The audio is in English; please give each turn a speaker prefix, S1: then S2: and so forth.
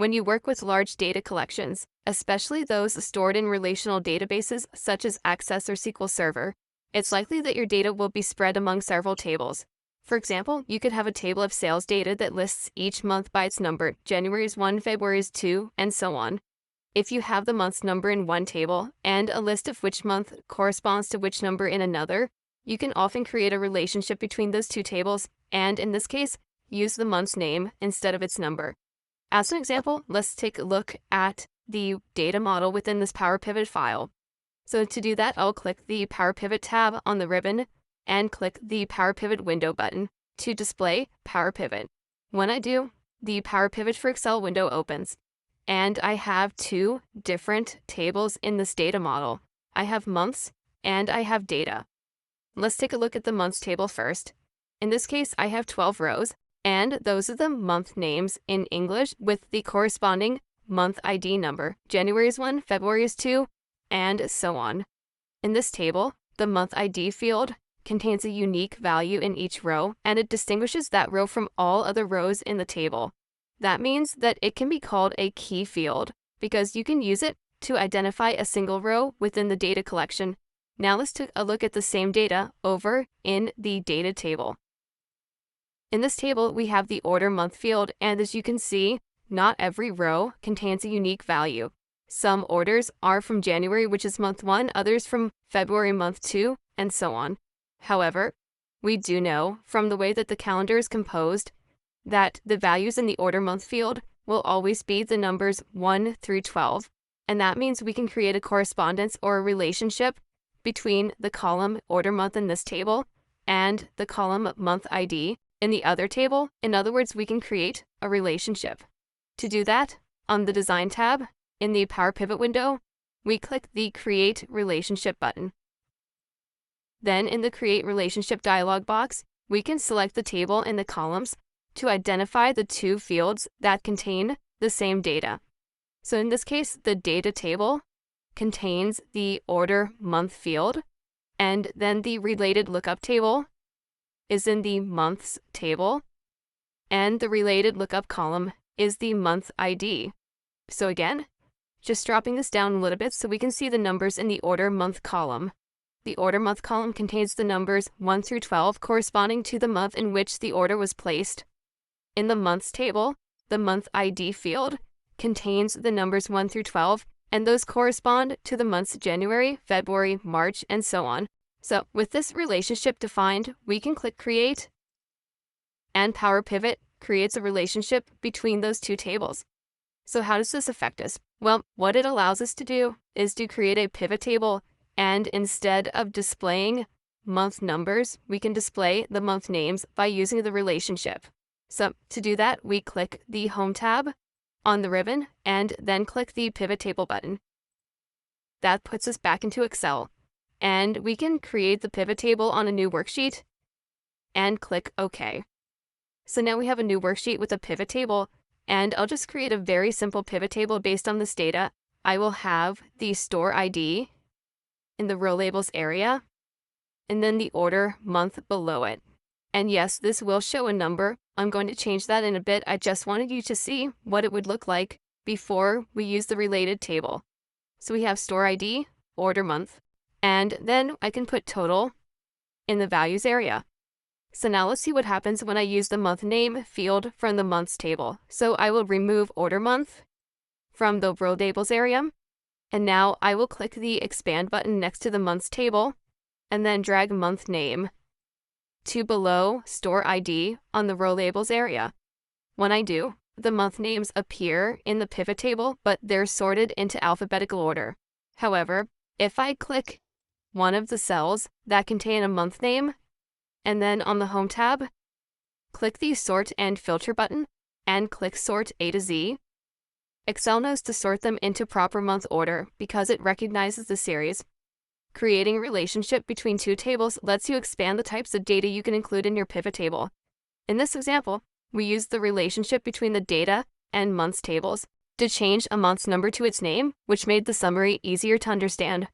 S1: When you work with large data collections, especially those stored in relational databases such as Access or SQL Server, it's likely that your data will be spread among several tables. For example, you could have a table of sales data that lists each month by its number, January is 1, February is 2, and so on. If you have the month's number in one table and a list of which month corresponds to which number in another, you can often create a relationship between those two tables and, in this case, use the month's name instead of its number. As an example, let's take a look at the data model within this Power Pivot file. So to do that, I'll click the Power Pivot tab on the ribbon and click the Power Pivot window button to display Power Pivot. When I do, the Power Pivot for Excel window opens, and I have two different tables in this data model. I have months and I have data. Let's take a look at the months table first. In this case, I have 12 rows, and those are the month names in English with the corresponding month ID number. January is 1, February is 2, and so on. In this table, the month ID field contains a unique value in each row, and it distinguishes that row from all other rows in the table. That means that it can be called a key field because you can use it to identify a single row within the data collection. Now let's take a look at the same data over in the data table. In this table, we have the order month field, and as you can see, not every row contains a unique value. Some orders are from January, which is month 1, others from February, month 2, and so on. However, we do know from the way that the calendar is composed that the values in the order month field will always be the numbers 1 through 12, and that means we can create a correspondence or a relationship between the column order month in this table and the column month ID in the other table. In other words, we can create a relationship. To do that, on the Design tab in the Power Pivot window, we click the Create Relationship button. Then in the Create Relationship dialog box, we can select the table and the columns to identify the two fields that contain the same data. So in this case, the data table contains the order month field, and then the related lookup table is in the months table, and the related lookup column is the month ID. So again, just dropping this down a little bit so we can see the numbers in the order month column. The order month column contains the numbers 1 through 12 corresponding to the month in which the order was placed. In the months table, the month ID field contains the numbers 1 through 12, and those correspond to the months January, February, March, and so on. So with this relationship defined, we can click Create, and Power Pivot creates a relationship between those two tables. So how does this affect us? Well, what it allows us to do is to create a pivot table, and instead of displaying month numbers, we can display the month names by using the relationship. So to do that, we click the Home tab on the ribbon and then click the Pivot Table button. That puts us back into Excel, and we can create the pivot table on a new worksheet and click OK. So now we have a new worksheet with a pivot table, and I'll just create a very simple pivot table based on this data. I will have the store ID in the row labels area, and then the order month below it. And yes, this will show a number. I'm going to change that in a bit. I just wanted you to see what it would look like before we use the related table. So we have store ID, order month, and then I can put total in the values area. So now let's see what happens when I use the month name field from the months table. So I will remove order month from the row labels area, and now I will click the expand button next to the months table and then drag month name to below store ID on the row labels area. When I do, the month names appear in the pivot table, but they're sorted into alphabetical order. However, if I click one of the cells that contain a month name, and then on the Home tab, click the Sort and Filter button, and click Sort A to Z, Excel knows to sort them into proper month order because it recognizes the series. Creating a relationship between two tables lets you expand the types of data you can include in your pivot table. In this example, we used the relationship between the data and months tables to change a month's number to its name, which made the summary easier to understand.